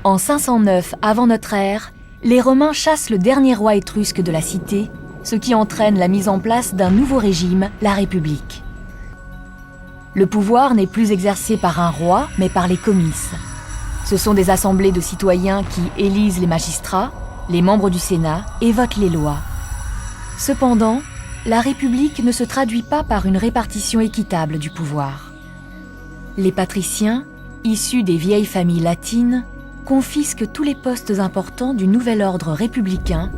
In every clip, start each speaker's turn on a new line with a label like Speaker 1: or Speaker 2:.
Speaker 1: En 509 avant notre ère, les Romains chassent le dernier roi étrusque de la cité, ce qui entraîne la mise en place d'un nouveau régime, la République. Le pouvoir n'est plus exercé par un roi, mais par les comices. Ce sont des assemblées de citoyens qui élisent les magistrats, les membres du Sénat et votent les lois. Cependant, la République ne se traduit pas par une répartition équitable du pouvoir. Les patriciens, issus des vieilles familles latines, confisquent tous les postes importants du nouvel ordre républicain,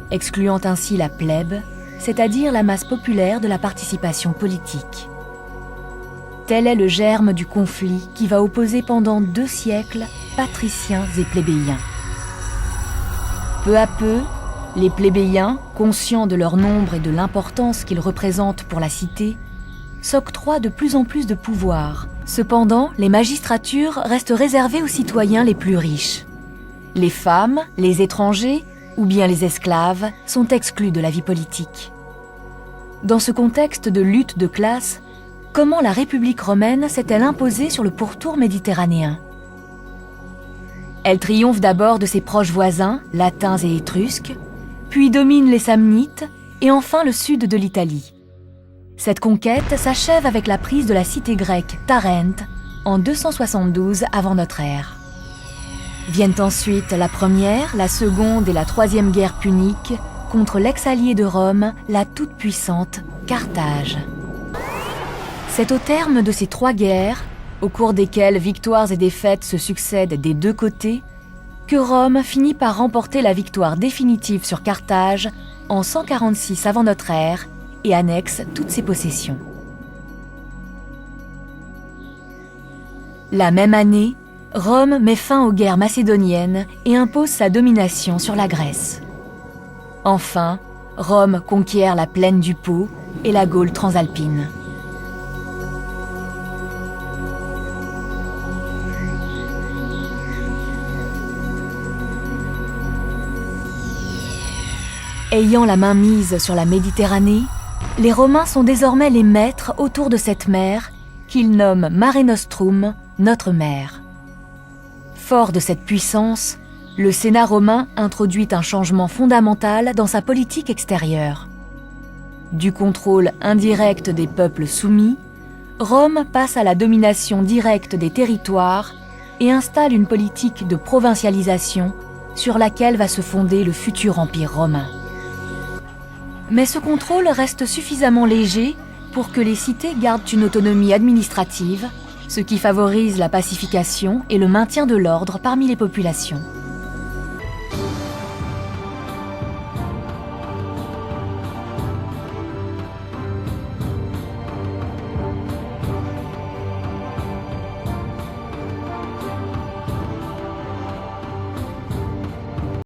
Speaker 1: excluant ainsi la plèbe, c'est-à-dire la masse populaire de la participation politique. Tel est le germe du conflit qui va opposer pendant 2 siècles patriciens et plébéiens. Peu à peu, les plébéiens, conscients de leur nombre et de l'importance qu'ils représentent pour la cité, s'octroient de plus en plus de pouvoir. Cependant, les magistratures restent réservées aux citoyens les plus riches. Les femmes, les étrangers ou bien les esclaves sont exclus de la vie politique. Dans ce contexte de lutte de classe, comment la République romaine s'est-elle imposée sur le pourtour méditerranéen? Elle triomphe d'abord de ses proches voisins, latins et étrusques, puis domine les Samnites et enfin le sud de l'Italie. Cette conquête s'achève avec la prise de la cité grecque Tarente en 272 avant notre ère. Viennent ensuite la première, la seconde et la troisième guerre punique contre l'ex-allié de Rome, la toute-puissante Carthage. C'est au terme de ces 3 guerres, au cours desquelles victoires et défaites se succèdent des 2 côtés, que Rome finit par remporter la victoire définitive sur Carthage en 146 avant notre ère et annexe toutes ses possessions. La même année, Rome met fin aux guerres macédoniennes et impose sa domination sur la Grèce. Enfin, Rome conquiert la plaine du Pô et la Gaule transalpine. Ayant la main mise sur la Méditerranée, les Romains sont désormais les maîtres autour de cette mer qu'ils nomment Mare Nostrum, notre mer. Fort de cette puissance, le Sénat romain introduit un changement fondamental dans sa politique extérieure. Du contrôle indirect des peuples soumis, Rome passe à la domination directe des territoires et installe une politique de provincialisation sur laquelle va se fonder le futur empire romain. Mais ce contrôle reste suffisamment léger pour que les cités gardent une autonomie administrative, ce qui favorise la pacification et le maintien de l'ordre parmi les populations.